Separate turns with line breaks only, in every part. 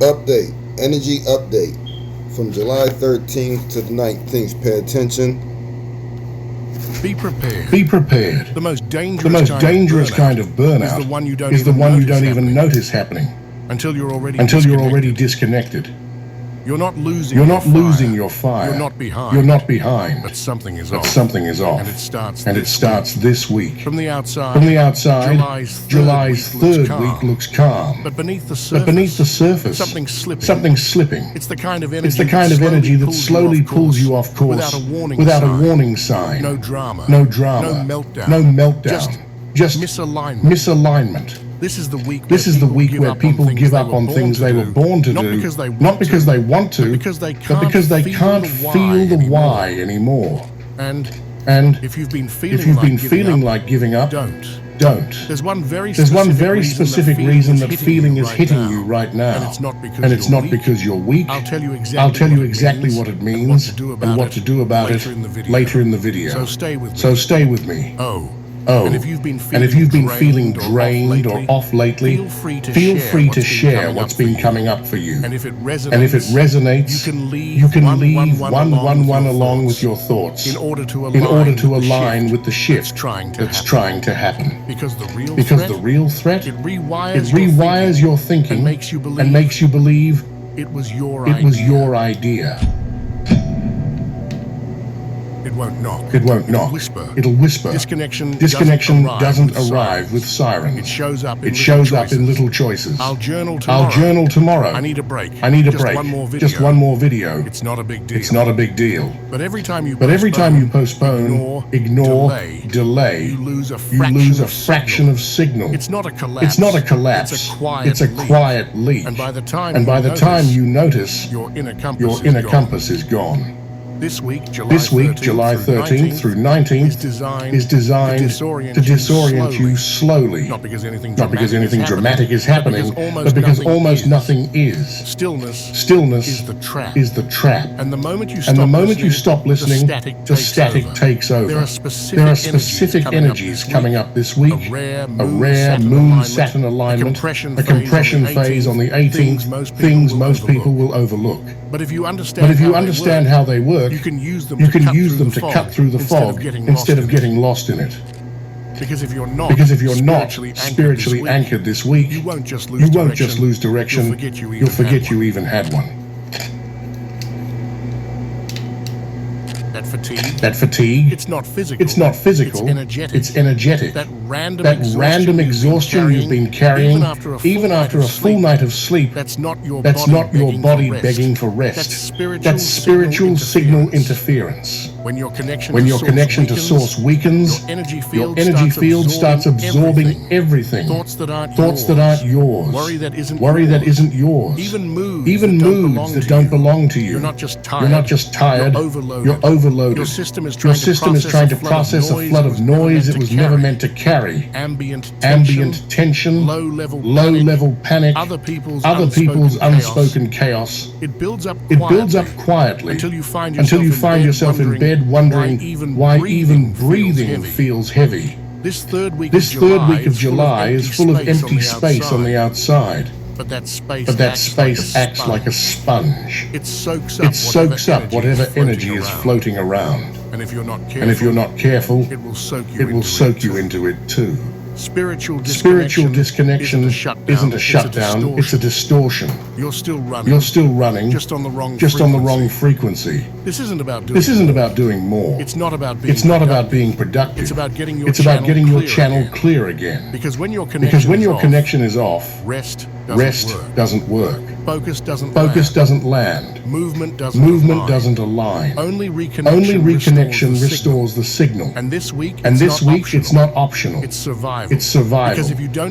Update. Energy update. From July 13th to the 19th. Pay attention.
Be prepared.
Be prepared.
The most
The most dangerous kind of burnout
is the one you don't
even notice happening
until you're
already disconnected.
You're not losing
your fire.
You're not behind.
You're not behind.
But something is
But
off.
something is off.
And it
starts this week.
From the outside,
July's third week looks calm.
But beneath the
surface,
something's slipping. It's the kind of energy
that slowly pulls you off course
without a
warning sign.
No drama.
No
Just
meltdown. Misalignment.
This is the week
where people give up on things they were born to do, not because they want to, but because they can't feel the why anymore.
And if you've been
feeling like giving up,
don't. There's one very
specific reason that feeling is hitting you right now,
and it's not
because you're weak.
I'll tell you exactly
what it means and what to do about it later in the video.
So stay with
me.
And if you've been feeling drained or off lately,
feel free to share what's been coming up for you.
And if it resonates,
you can leave 111 along with your thoughts
in order to
align with the shift that's trying to happen.
Because
the real threat,
it
rewires your thinking
and makes you believe
it was your idea.
It won't knock.
It'll whisper.
Disconnection
doesn't arrive with sirens.
It shows up
in little choices.
I'll journal tomorrow. I need a break.
Just one more video.
It's not a big deal. But every time you
postpone, ignore, delay,
you lose a
fraction of signal.
It's not a collapse.
It's a quiet leak.
And by the
time you notice,
your inner
compass is gone.
This week,
July 13th through 19th, is designed to disorient you slowly.
Not because anything
dramatic is happening, but because almost nothing is.
Stillness
is the trap.
And the moment you stop
listening,
the
static takes over.
There are specific
energies coming up this week.
A
rare Moon-Saturn alignment, a compression phase on the 18th, things most people will overlook.
But if you understand
how they work,
you can use them
to cut through the fog instead of getting lost in it.
Because if you're not
spiritually anchored this week,
you won't just lose direction.
You'll forget you even had one. That fatigue.
It's not physical.
It's energetic.
That random
exhaustion you've been carrying, even after a full night of sleep.
That's not your
body begging for rest. That's spiritual signal interference.
When your connection
to source weakens,
your energy field
starts absorbing everything.
Thoughts that aren't
yours.
Worry that
isn't yours.
Even
moods that don't belong to you.
You're not just tired.
You're overloaded.
Your system is
trying to process a flood of noise it was never meant to carry.
Ambient
tension,
low-level
panic,
other people's
unspoken chaos.
It builds up
quietly
until you find
yourself in bed wondering why even breathing feels heavy.
This third week
of July is full of empty space on the outside.
But that space
acts like a sponge.
It soaks
up whatever energy is floating around.
And if you're not
careful,
it will
soak you into it too.
Spiritual
disconnection isn't a shutdown, it's a distortion.
You're still running
just on the wrong frequency.
This isn't about
doing more.
It's not about
being productive.
It's about getting
your channel clear again.
Because when your
connection is off,
rest
doesn't work.
Focus
doesn't land.
Movement
doesn't align.
Only reconnection
restores the signal.
And this week
it's not optional.
It's survival.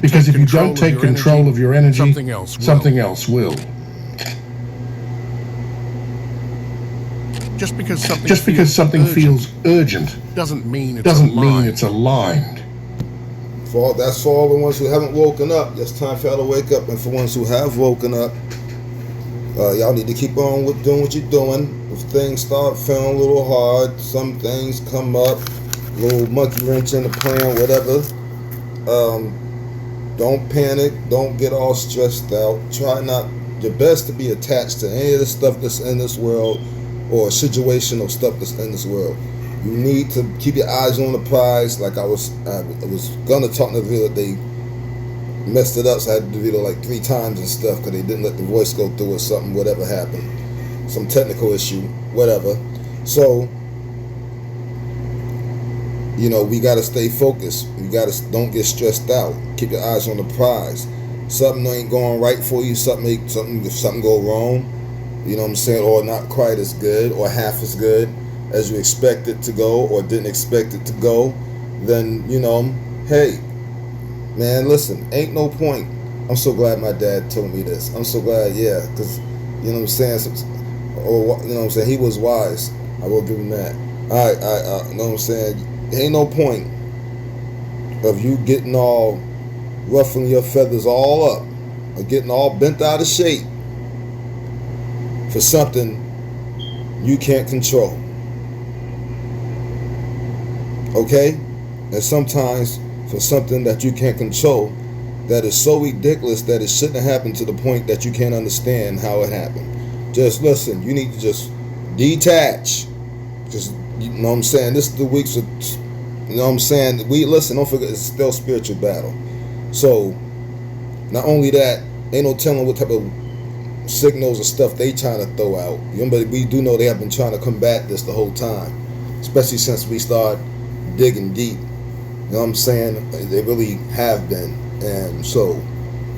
Because
if you don't
take control of your energy,
something
else will.
Just because
something feels urgent
doesn't mean
it's aligned.
That's for all the ones who haven't woken up. It's time for y'all to wake up. And for ones who have woken up, y'all need to keep on doing what you're doing. If things start feeling a little hard, some things come up, a little monkey wrench in the plan, whatever. Don't panic. Don't get all stressed out. your best to be attached to any of the stuff that's in this world or situational stuff that's in this world. You need to keep your eyes on the prize. Like I was gonna talk to the video, they messed it up, so I had to do the video like 3 times and stuff because they didn't let the voice go through or something, whatever happened, some technical issue, whatever. So, you know, we gotta stay focused. You gotta don't get stressed out. Keep your eyes on the prize. Something ain't going right for you. If something go wrong, you know what I'm saying, or not quite as good or half as good as you expect it to go or didn't expect it to go, then, you know, hey, man, listen, ain't no point. I'm so glad my dad told me this. I'm so glad, yeah, because, you know what I'm saying, or, you know what I'm saying, he was wise. I will give him that. I you know what I'm saying, there ain't no point of you getting all ruffling your feathers all up or getting all bent out of shape for something you can't control. Okay? And sometimes for something that you can't control that is so ridiculous that it shouldn't have happened to the point that you can't understand how it happened. Just listen, you need to just detach. Just, you know what I'm saying? This is the weeks of, you know what I'm saying? Listen, don't forget, it's still spiritual battle. So, not only that, ain't no telling what type of signals or stuff they trying to throw out. But we do know they have been trying to combat this the whole time, especially since we start digging deep. You know what I'm saying? They really have been. And so,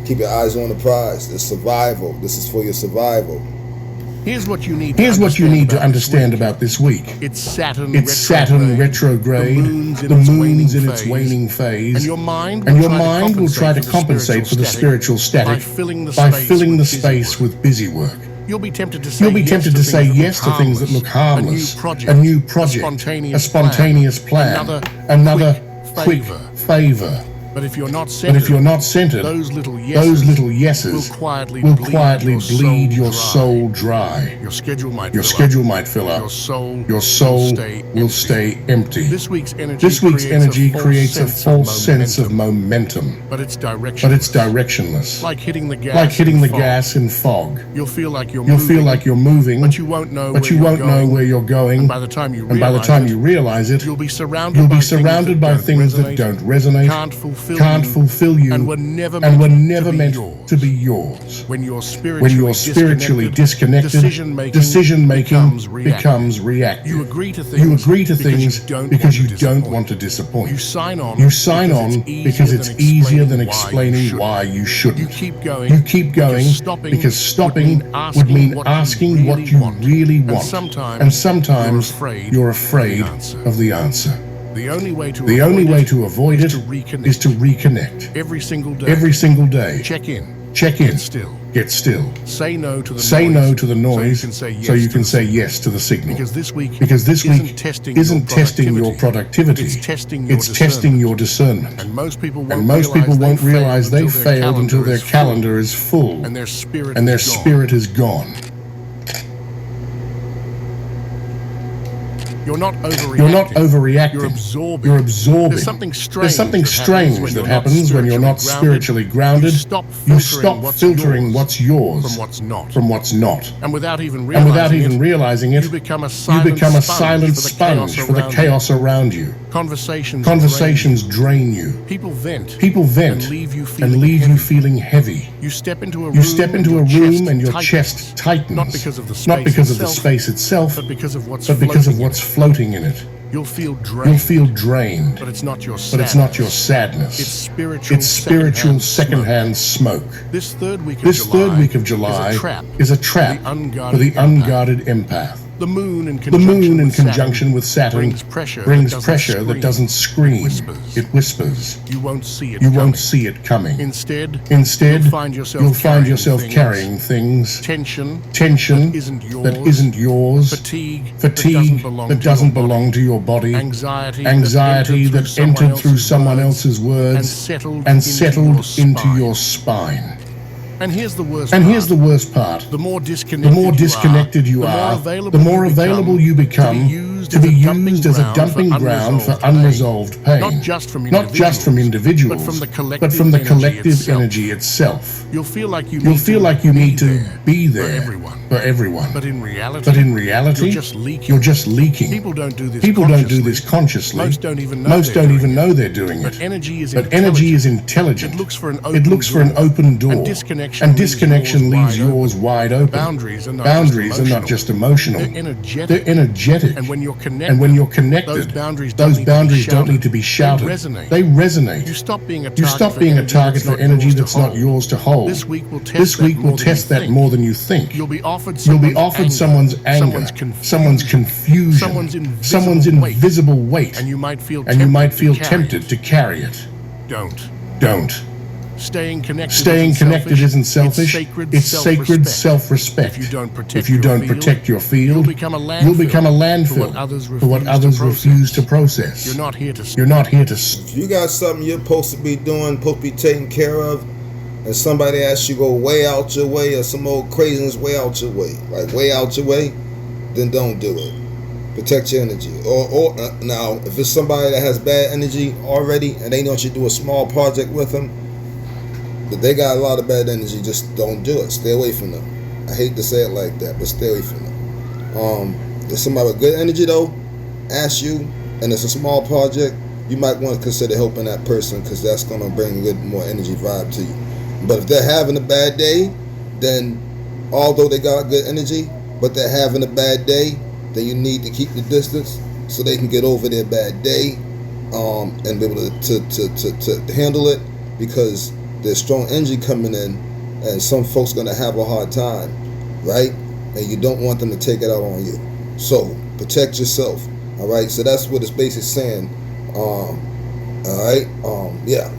keep your eyes on the prize. It's survival. This is for your survival.
Here's what you need to understand about this week. It's Saturn retrograde. The moon's in its waning phase. And your mind will try to compensate for the spiritual static by filling the space with busy work. You'll be tempted to say yes to things that look harmless. A new project, a spontaneous plan, another quick favor. But if you're not centered, those little yeses will quietly bleed your soul dry. Your schedule might fill up. Your soul will stay empty. This week's energy creates a false sense of momentum. But it's directionless. Like hitting the gas in fog. You'll feel like you're moving, but you won't know where you're going. And by the time you realize it, you'll be surrounded by things that don't resonate, can't fulfill you, and were never meant to be yours. When you're spiritually disconnected, decision-making becomes reactive. You agree to things because you don't want to disappoint. You sign on because it's easier than explaining why you shouldn't. You keep going because stopping would mean asking what you really want. And sometimes you're afraid of the answer. The only way to avoid it is to reconnect. Every single day. Check in. Get still. Say no to the noise so you can say yes to the signal. Because this week isn't testing your productivity. It's testing your discernment. And most people won't realize they failed until their calendar is full and their spirit is gone. You're not overreacting. You're absorbing. There's something strange that happens when you're not spiritually grounded. You stop filtering what's yours from what's not. And without even realizing it, you become a silent sponge for the chaos around you. Conversations drain you. People vent and leave you feeling heavy. You step into a room and your chest tightens. Not because of the space itself, but because of what's floating in it. You'll feel drained. But it's not your sadness. It's spiritual secondhand smoke. This third week of July is a trap for the unguarded empath. The moon in conjunction with Saturn brings pressure that doesn't scream. It whispers. You won't see it coming. Instead, you'll find yourself carrying things. Tension that isn't yours. Fatigue that doesn't belong to your body. Anxiety that entered through someone else's words and settled into your spine. And here's the worst part. The more disconnected you are, the more available you become used as a dumping ground for unresolved pain, not just from individuals, but from the collective energy itself.
You'll feel like you
need to be there for everyone.
But in
reality, you're just leaking.
People don't do
this consciously.
Most don't even know they're doing it.
But energy is intelligent.
It looks for an
open door.
And
disconnection leaves yours wide open.
Boundaries are
not just emotional.
They're
energetic.
And when you're connected,
those boundaries don't need to be shouted. They resonate.
You stop being a
target for energy that's not yours to hold.
This week will test
that more than you think.
You'll be offered
someone's anger, someone's confusion, someone's invisible weight,
and you might feel
tempted to carry it. Don't.
Staying
connected isn't selfish. It's sacred self-respect. If you don't protect your field, you'll become a landfill for what others refuse to process.
You're not here to.
If you got something you're supposed to be doing, supposed to be taking care of, and somebody asks you to go way out your way, or some old craziness way out your way, then don't do it. Protect your energy. Or now, if it's somebody that has bad energy already, and they know you do a small project with them, but they got a lot of bad energy, just don't do it. Stay away from them. I hate to say it like that, but stay away from them. If somebody with good energy though asks you, and it's a small project, you might want to consider helping that person, because that's going to bring a good more energy vibe to you. But if they're having a bad day, then although they got good energy, but they're having a bad day, then you need to keep the distance so they can get over their bad day, and be able to handle it, because there's strong energy coming in, and some folks are going to have a hard time, right? And you don't want them to take it out on you. So protect yourself, all right? So that's what it's basically saying. All right, yeah.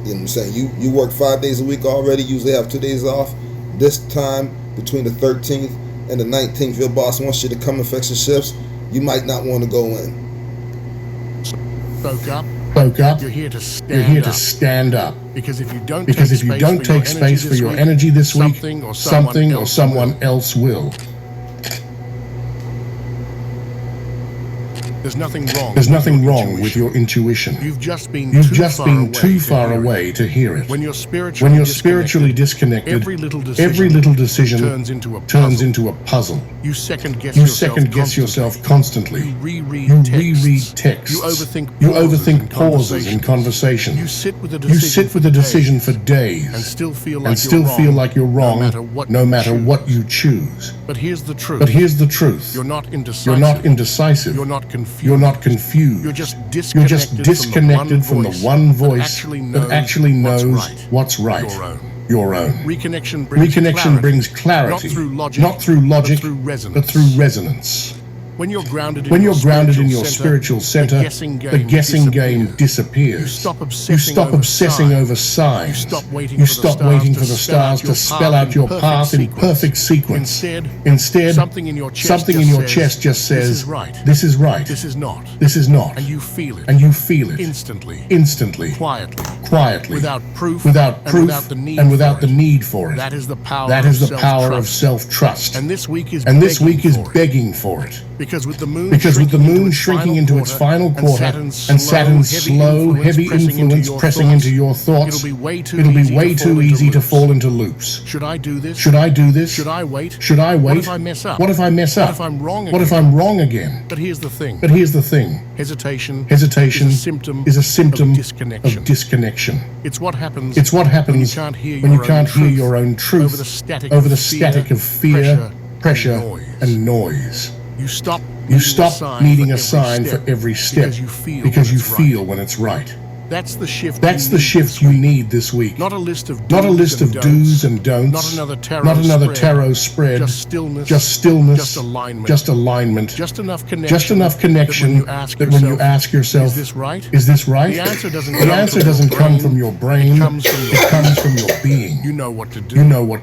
You know what I'm saying? You work 5 days a week already, usually have 2 days off. This time, between the 13th and the 19th, your boss wants you to come and fix your shifts. You might not want to go in.
Spoke up. You're here to stand up. Because if you don't take space for your energy this week,
something or someone else will.
There's nothing wrong
with your intuition.
You've just been
too far away to hear it.
When you're spiritually
disconnected,
every little decision
turns into a puzzle.
You second guess
yourself constantly.
You
reread texts.
You
overthink pauses in conversation.
You sit with
a decision for days
and still feel
like you're wrong no matter what you choose.
But here's the truth. You're not indecisive. You're not confused. You're just disconnected from the one voice that actually knows
what's right.
Your own.
Reconnection brings clarity, not through logic, but through resonance.
When you're grounded
in your spiritual center, the guessing game disappears.
You stop obsessing over signs.
You stop waiting for the stars to spell out your path in perfect sequence. Instead, something in your chest just says, this is right.
This is not.
This is not.
And you feel it.
Instantly. Quietly.
Without proof.
And without the need for it.
That is the power
of self-trust.
And this week is
begging for it.
Because with the
moon shrinking into its final quarter and Saturn's slow, heavy influence pressing into your thoughts,
it'll be way too easy to fall into loops. Should I do this?
Should I wait? What
if I mess up?
What if I'm wrong again?
But here's the thing.
Hesitation
is a symptom
of disconnection.
It's what happens
when you can't hear your own truth over the static of fear, pressure, and noise.
You stop
needing a sign for every step because you feel when it's right.
That's the shift
you need this week.
Not a list of
do's and don'ts.
Not another tarot spread.
Just stillness.
Just alignment.
Just enough connection that when you ask yourself,
is this right?
The answer doesn't come from your brain. It comes from your being.
You know what to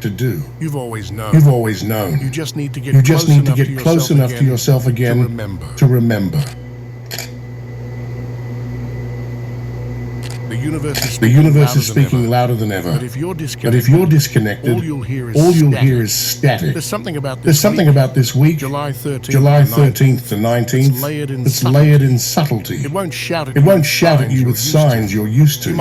do.
You've always known.
You just need to get
close enough to yourself again to remember. The universe is speaking louder than ever.
But if you're
disconnected,
all you'll hear is static.
There's something about
this week,
July 13th,
July 13th to 19th,
it's layered in subtlety.
It won't shout
It won't shout at you with signs you're used to.
You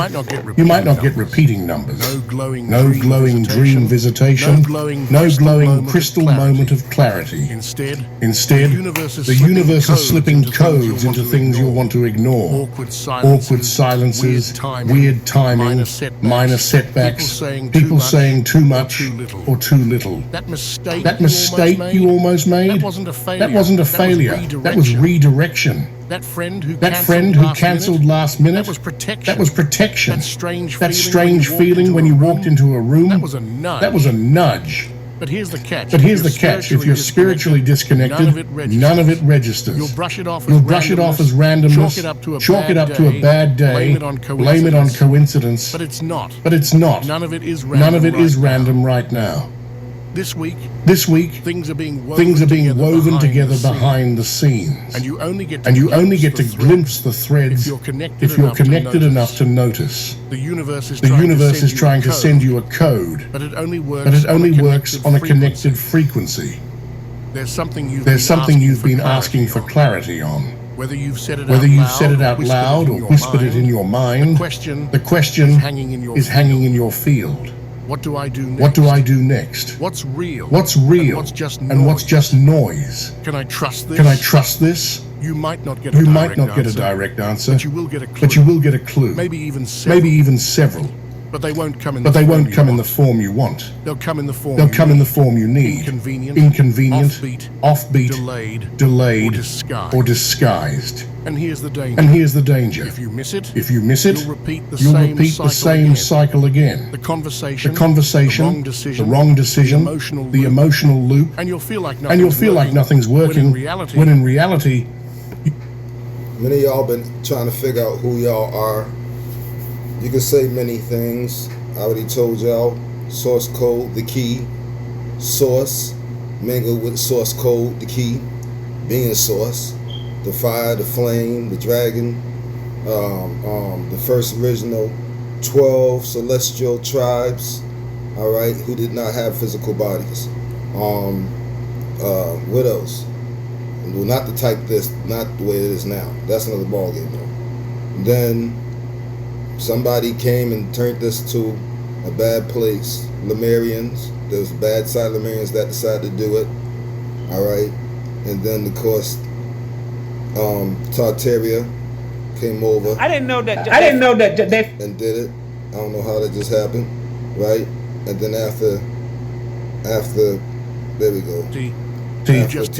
might not get
repeating numbers.
No glowing
dream visitation.
No glowing
crystal moment of clarity.
Instead,
the universe is slipping codes into things you'll want to ignore. Awkward silences, weird timing, minor setbacks, people saying too much or too little.
That
mistake you almost made,
that wasn't a failure.
That was redirection.
That friend who
cancelled last minute,
that was protection.
That strange feeling when you walked into a room,
that was a
nudge.
But here's the catch.
If you're spiritually disconnected, none of it registers.
You'll brush it off
as randomness,
chalk it up to a bad day,
blame it on coincidence.
But it's not.
None of it is random right now.
This week,
things are being woven together behind the scenes.
And you only get
to glimpse the threads if you're connected enough to notice.
The universe
is trying to send you a code,
but it only works
on a connected frequency.
There's something
you've been asking for clarity on.
Whether you've said it
out loud or whispered it in your mind,
the question
is hanging in your field.
What do I do next? What's real?
And what's just noise?
Can I trust this? You might not get a direct answer, but you will get a clue. Maybe even several. But they won't come in
the form you want.
They'll come in the
form you need. Inconvenient, offbeat, delayed, or disguised.
And here's the danger.
If you miss it,
you'll repeat the
same cycle again.
The conversation,
the wrong decision, the emotional loop,
and you'll feel like
nothing's working. When in reality,
many of y'all been trying to figure out who y'all are. You can say many things. I already told y'all. Source code, the key. Source, mingled with source code, the key. Being source. The fire, the flame, the dragon. The first original 12 celestial tribes. Alright, who did not have physical bodies. What else? Well, not the type this, not the way it is now. That's another ballgame though. Then somebody came and turned this to a bad place. Lemurians. There was bad side Lemurians that decided to do it. Alright. And then of course Tartaria came over.
I didn't know that they
and did it. I don't know how that just happened. Right? And then after there we go.
you just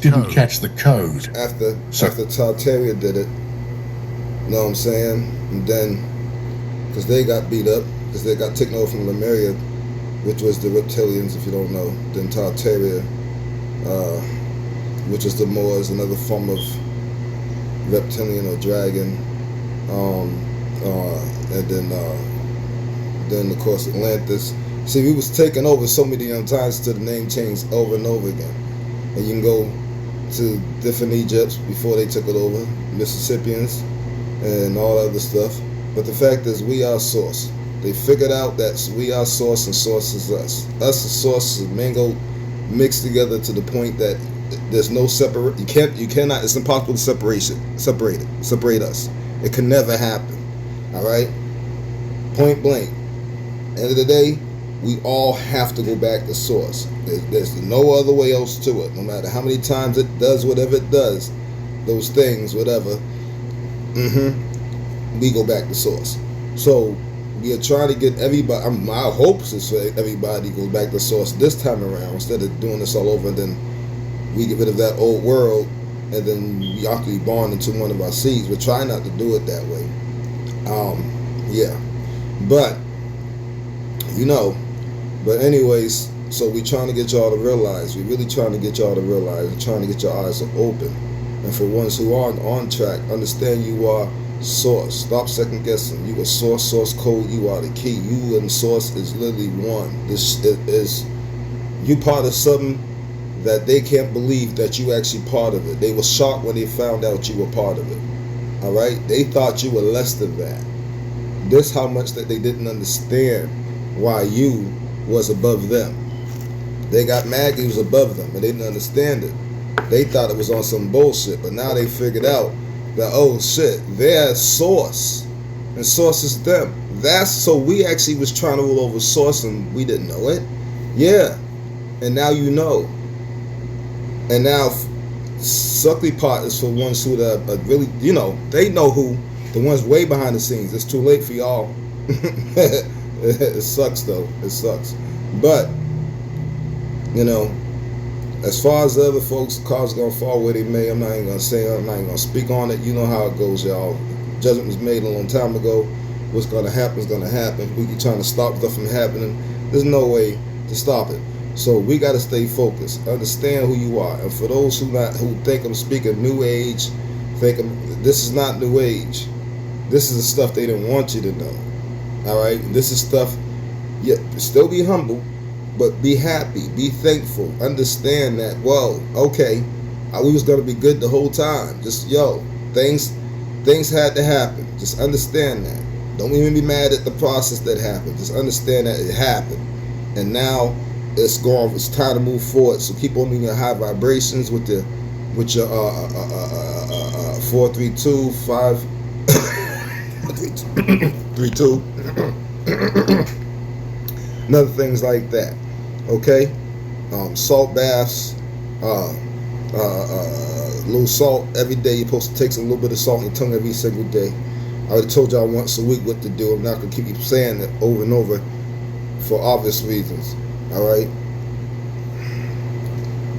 didn't catch the code.
After Tartaria did it. Know what I'm saying? And then, because they got beat up, because they got taken over from Lemuria, which was the reptilians, if you don't know. Then Tartaria, which is the Moors, another form of reptilian or dragon. And then of course Atlantis. See, we was taken over so many times to the name changed over and over again. And you can go to different Egypts before they took it over, Mississippians, and all other stuff. But the fact is, we are source. They figured out that we are source and source is us. Us and source is mingled, mixed together to the point that there's no separate. You cannot. It's impossible to separate us. It can never happen. All right. Point blank. End of the day, we all have to go back to source. There's no other way else to it. No matter how many times it does whatever it does, those things, whatever. We go back to source. So we are trying to get everybody. My hopes is for everybody goes back to source this time around instead of doing this all over and then we get rid of that old world and then we have to be born into one of our seeds. We're trying not to do it that way. Yeah, but but anyways, so we're trying to get y'all to realize. We're really trying to get y'all to realize. We're trying to get your eyes open. And for ones who aren't on track, understand you are source. Stop second guessing. You are source code. You are the key. You and source is literally one. This is you part of something that they can't believe that you actually part of it. They were shocked when they found out you were part of it. All right, they thought you were less than that. This how much that they didn't understand why you was above them. They got mad he was above them, but they didn't understand it. They thought it was on some bullshit, but now they figured out that, oh shit, they're source, and source is them. That's so we actually was trying to rule over source, and we didn't know it. Yeah, and now you know. And now, suckly part is for ones who really, you know, they know who. The ones way behind the scenes. It's too late for y'all. It sucks though. It sucks. But, you know, as far as the other folks, cars gonna fall where they may. I'm not even gonna say. I'm not even gonna speak on it. You know how it goes, y'all. Judgment was made a long time ago. What's gonna happen is gonna happen. We keep trying to stop stuff from happening. There's no way to stop it. So we gotta stay focused. Understand who you are. And for those who think I'm speaking New Age, this is not New Age. This is the stuff they didn't want you to know. All right. This is stuff. Yeah. Still be humble. But be happy, be thankful, understand that, well, okay, we was going to be good the whole time. Just, things had to happen. Just understand that. Don't even be mad at the process that happened. Just understand that it happened. And now it's gone. It's time to move forward. So keep on doing your high vibrations with your 432 5 32 and other things like that. Okay, salt baths, little salt every day. You're supposed to take a little bit of salt in your tongue every single day. I already told y'all once a week what to do. I'm not gonna keep saying it over and over for obvious reasons. All right,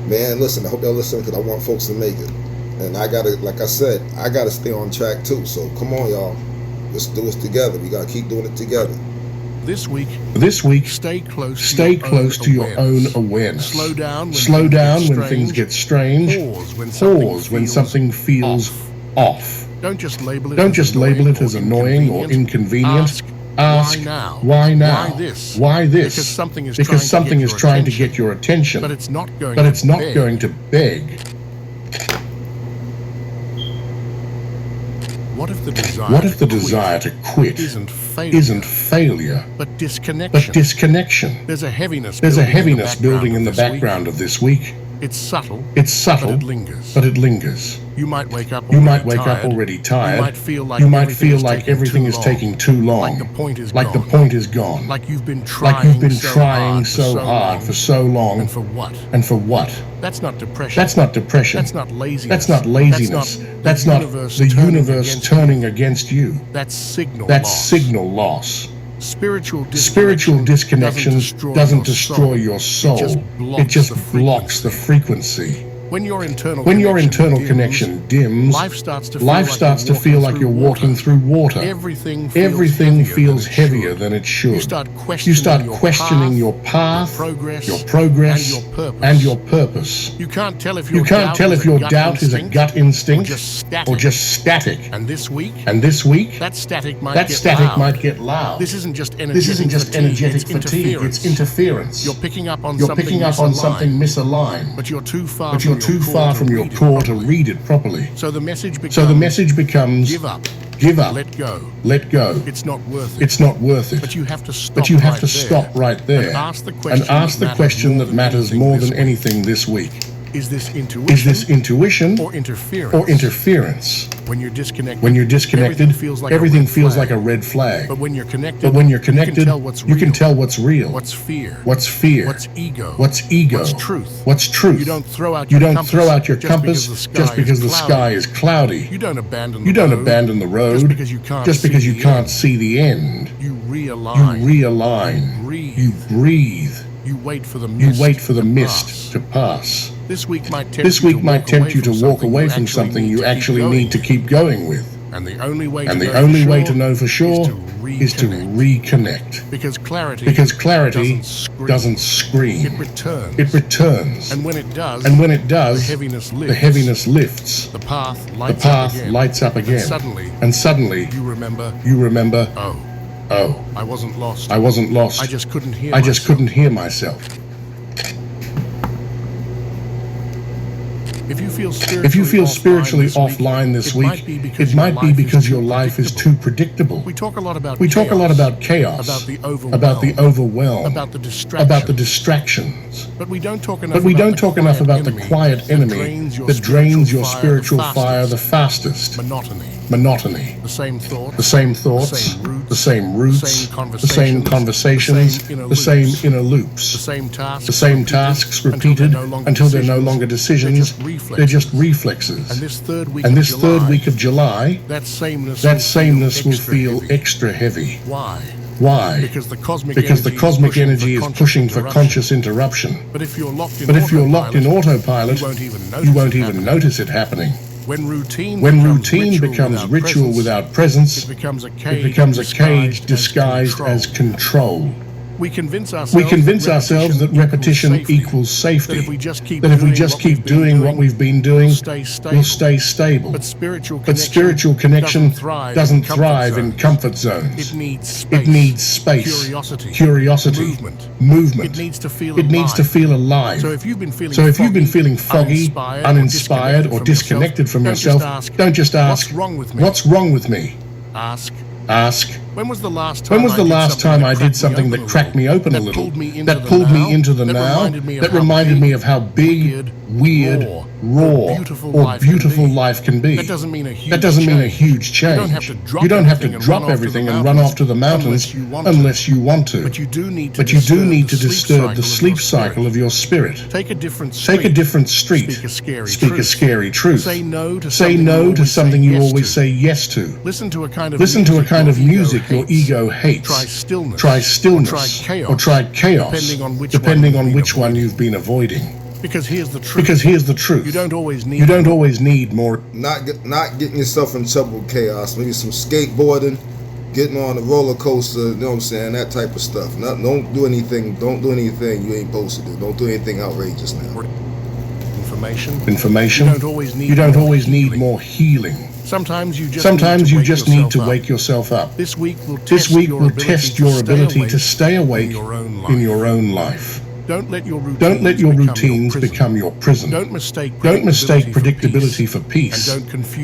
man. Listen, I hope y'all listen because I want folks to make it, and I gotta, like I said, I gotta stay on track too. So come on, y'all. Let's do this together. We gotta keep doing it together.
This week, stay close
to your own awareness.
Slow down
when things get strange. Pause when something feels off.
Don't just label
it as annoying or inconvenient. Ask why now? Why this? Because something is trying to get your attention.
But it's not going
to beg.
What if the desire to quit
isn't failure,
but disconnection? There's a heaviness
building in the background of this week.
It's subtle,
but it lingers.
You might wake up
already tired. You might feel like everything is taking too long.
Like the point is gone.
Like you've been trying so hard for so long.
And for what? That's not depression. That's not laziness.
That's not the universe turning against you.
That's signal
loss.
Spiritual
disconnection doesn't destroy your soul. It just blocks the frequency.
When your internal
connection dims, life starts to feel like you're walking through water.
Everything
feels heavier than it should. You start questioning your path, your progress, and your purpose.
You can't tell if
your doubt is a gut instinct or just static.
And this week,
that static might get loud.
This isn't just energetic fatigue.
It's interference.
You're picking up on
something misaligned.
But you're too far
too far from your core to read it properly.
So the message becomes
give up.
Let go. It's not worth it.
But you have to stop right there
and ask the
question that matters more than anything this week.
Is this intuition
or interference?
When you're disconnected,
everything feels like a red flag.
But when you're connected,
you can tell what's real.
What's fear?
What's
ego?
What's truth?
You don't throw out your
compass just because the sky is cloudy.
You don't abandon
the road
just because you can't
see the end.
You realign.
You breathe.
You wait for the mist
to pass.
This week might
tempt you to walk away from something you actually need to keep going with.
And the only way
to know for sure is to reconnect.
Because clarity
doesn't scream.
It returns. And when it does,
the heaviness lifts.
The path
lights up again. And suddenly
you
remember.
Oh, I wasn't lost. I just couldn't hear myself. If you feel spiritually offline this week, it might be because your life is too predictable.
We talk a lot about
chaos,
about the overwhelm,
about the
distractions.
But we don't talk
enough about the quiet enemy that drains your spiritual fire the fastest. Monotony.
The same thoughts,
the same roots, the same conversations, the same inner loops,
the same tasks
repeated until they're no longer decisions, they're just reflexes.
And this third
week of July,
that
sameness will feel extra heavy. Why?
Because the
cosmic energy is pushing for conscious interruption.
But if you're locked
in autopilot, you won't even notice it happening.
When routine
becomes ritual without presence,
it becomes a
cage disguised as control.
We convince
ourselves that repetition equals safety, that if we just keep doing what we've been doing, we'll stay stable.
But spiritual connection
doesn't thrive in comfort zones.
It needs space,
curiosity, movement.
It needs to
feel alive.
So if you've been
feeling foggy, uninspired, or disconnected from yourself, don't just ask, what's wrong with me? Ask,
when was the last
time I did something that cracked me open a little, that pulled me into the now, that reminded me of how big, weird, raw, or beautiful life can be?
That doesn't mean a
huge change. You don't have to drop everything and run off to the mountains unless you want to.
But you do need to
disturb the sleep cycle of your spirit.
Take a different street.
Speak a scary truth.
Say no
to something you always say yes to.
Listen to a kind
of music your ego hates. Try stillness. Or try chaos, depending on which one you've been avoiding.
Because here's the truth. You don't
always need more.
Not getting yourself in trouble with chaos. Maybe some skateboarding, getting on a roller coaster. You know what I'm saying? That type of stuff. Don't do anything you ain't supposed to do. Don't do anything outrageous now.
Information.
You don't always need more healing.
Sometimes you
just need to wake yourself up.
This week will
test your ability to stay awake in your own life.
Don't let your
routines become your prison.
Don't mistake
predictability for peace.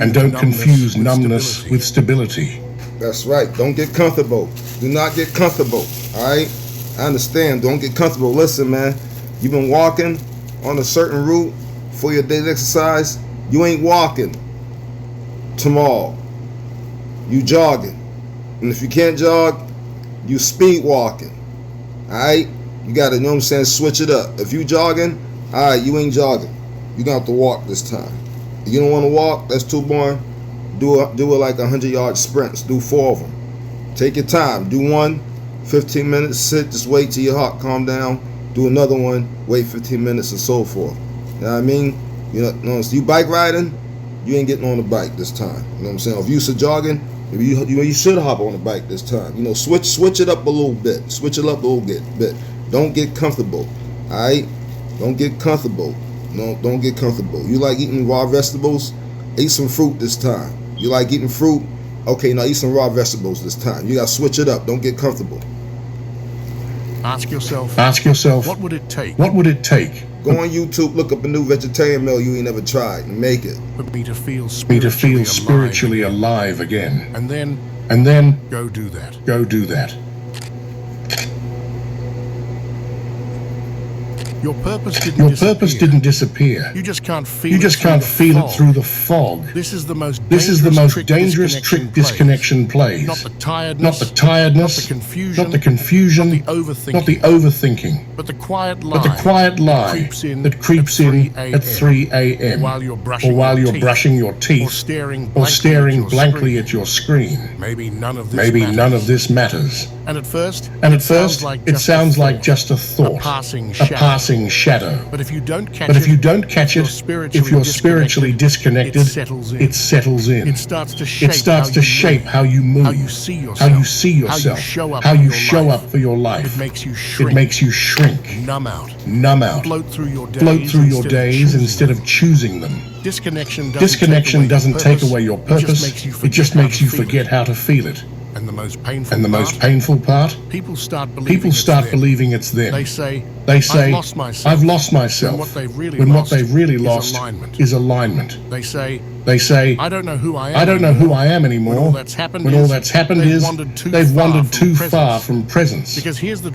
And don't confuse numbness with stability.
That's right. Don't get comfortable. Do not get comfortable. All right? I understand. Don't get comfortable. Listen, man. You've been walking on a certain route for your daily exercise. You ain't walking tomorrow. You jogging. And if you can't jog, you speed walking. All right? You gotta, you know what I'm saying, switch it up. If you jogging, all right, you ain't jogging. You're gonna have to walk this time. You don't want to walk, that's too boring. Do it like 100-yard sprints. Do 4 of them. Take your time. Do one, 15 minutes, sit, just wait till your heart calm down. Do another one, wait 15 minutes, and so forth. You know what I mean? You bike riding, you ain't getting on the bike this time. You know what I'm saying? If you used to jogging, maybe you should hop on the bike this time. Switch it up a little bit. Switch it up a little bit. Don't get comfortable, all right? Don't get comfortable. No, don't get comfortable. You like eating raw vegetables? Eat some fruit this time. You like eating fruit? Okay, now eat some raw vegetables this time. You got to switch it up. Don't get comfortable.
Ask yourself, what would it take?
What would it take?
Go on YouTube, look up a new vegetarian meal you ain't never tried, and make it.
For me to feel
spiritually alive again.
And
then
go do that.
Go do that.
Your purpose didn't disappear. You just can't feel
it through the fog.
This is the most
dangerous trick disconnection plays.
Not the tiredness,
not the confusion, not the overthinking,
but the quiet lie
that creeps in at 3 a.m.
while you're
brushing your teeth
or staring
blankly at your screen.
Maybe none of
this matters.
And at first,
it sounds like just a thought,
a passing shadow. But if you don't catch it,
if you're spiritually disconnected, it settles in.
It starts to shape
how you move,
how you see yourself,
how you show up for your life.
It makes you shrink, numb out, float through your days
instead of choosing them.
Disconnection
doesn't take away your purpose. It just makes you forget how to feel it.
And the most
painful part?
People start
believing it's them.
They say,
I've lost myself.
When what they've really lost
is alignment.
They say,
I
don't know who I
am anymore.
When all that's happened
is they've wandered too far
presence.
from presence.
Because here's the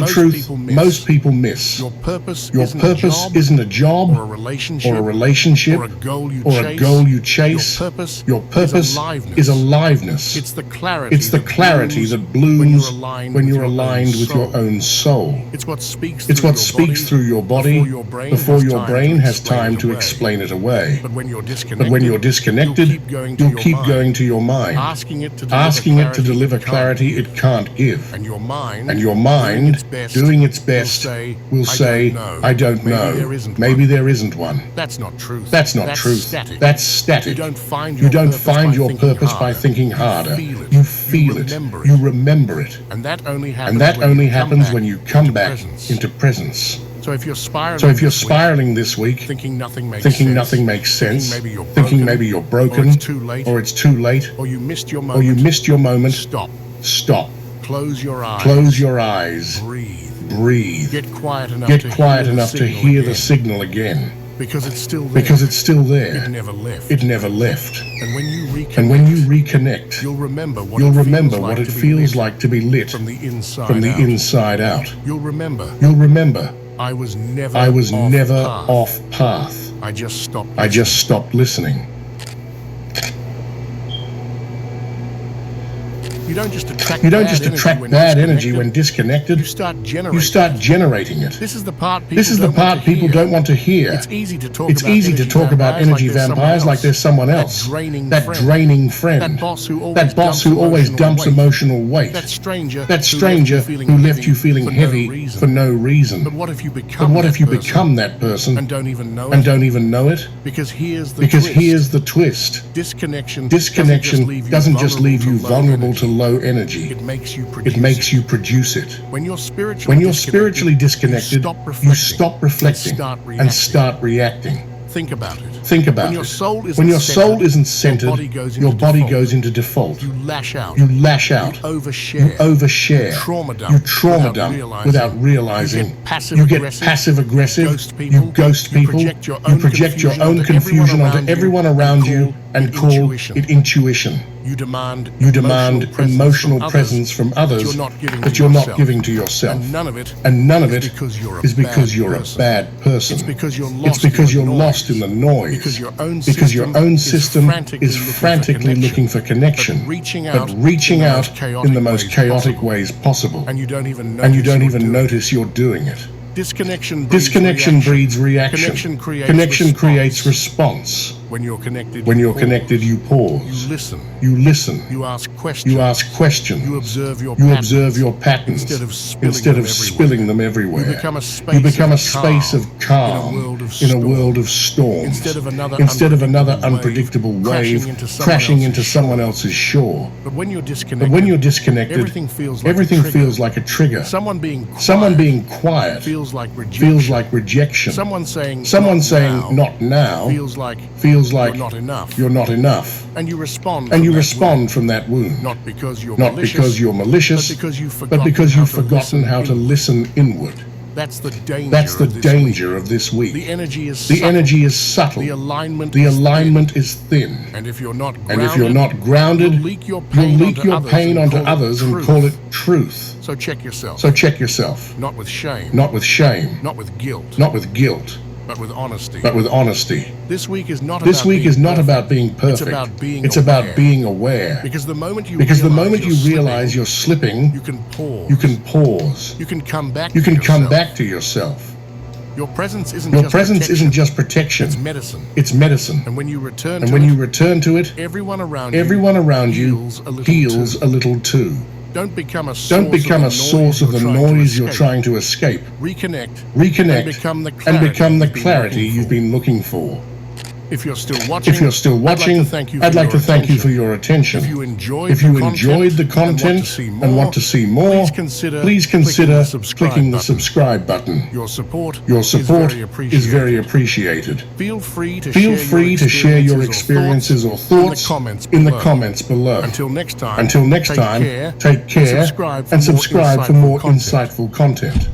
truth.
Most people miss.
Your purpose
isn't a job
or a
relationship
or a goal you
chase.
Your purpose
is aliveness.
It's the
clarity that blooms when you're aligned with your own soul.
It's what speaks
through your body before your brain has time to explain it away.
But when you're
disconnected, you'll keep going to your mind,
asking it
to deliver clarity it can't give.
And your mind,
doing its best, will say, I don't know. Maybe there isn't one.
That's not truth.
That's
Static.
static.
You don't find
your purpose by thinking harder. You feel it. You remember it.
And that only
happens when you come back into presence.
So if you're spiraling
this week,
thinking nothing makes
sense,
thinking
maybe you're broken,
or it's too late,
or you missed your moment, stop.
Close your eyes.
Breathe.
Get quiet
enough to hear the signal again.
Because it's still
there.
It never left.
And when you reconnect,
you'll remember
what it feels like to be lit
from the
inside out.
You'll remember I was never
off path.
I just
stopped listening.
You don't just
attract bad energy when disconnected.
You start
generating it.
This is the part
people don't want to hear.
It's easy to
talk about energy vampires like there's someone else. That draining friend.
That boss who always dumps
emotional weight.
That stranger
who left you feeling heavy for no reason.
But what if you become
that person
and don't even know
it?
Because here's
the twist.
Disconnection
doesn't just leave you vulnerable to low energy.
It makes you
produce it.
When you're spiritually disconnected,
you stop reflecting
and start
reacting.
Think about it.
When
your soul
isn't centered, your body goes into default.
You lash out.
You
overshare.
You trauma dump without realizing. You get passive aggressive. You ghost people. You project your own confusion onto everyone around you and call it intuition.
You demand
emotional presence from others that you're not giving to yourself.
And none of it
is because you're a bad person.
It's because
you're lost in the noise. Because your own system is frantically looking for connection, but reaching out in the most chaotic ways possible.
And you don't even
notice you're doing it.
Disconnection
breeds reaction. Connection creates response.
When you're connected,
you pause.
You listen.
You ask questions.
You observe
your patterns instead of spilling them everywhere.
You
become a space of calm in a world of storms. Instead of another unpredictable wave crashing into someone else's shore.
But when you're disconnected,
everything feels like a trigger.
Someone being
quiet
feels like
rejection.
Someone saying
not now
feels like
you're not enough.
And you respond
from that wound.
Not because you're
malicious, but because you've forgotten how to listen inward.
That's the
danger of this week.
The energy is
subtle.
The alignment
is thin.
And if you're not
grounded,
you'll leak your
pain onto others and call it truth.
So check yourself.
Not with shame.
Not with guilt. But with honesty. This week is not
about being perfect.
It's about being
aware.
Because the moment you
realize you're slipping,
you can pause. You can come back
to yourself.
Your presence isn't just protection.
It's medicine.
And when you return
to it,
everyone around
you heals a little too.
Don't become a
source of the noise you're trying to escape.
Reconnect
and become the clarity you've been looking for.
If you're still watching,
I'd like to thank you for your attention.
If you enjoyed
the content and want to see more, please consider clicking the subscribe button.
Your support
is very appreciated.
Feel free
to share your experiences or thoughts in the comments below.
Until next time,
take care and subscribe for more insightful content.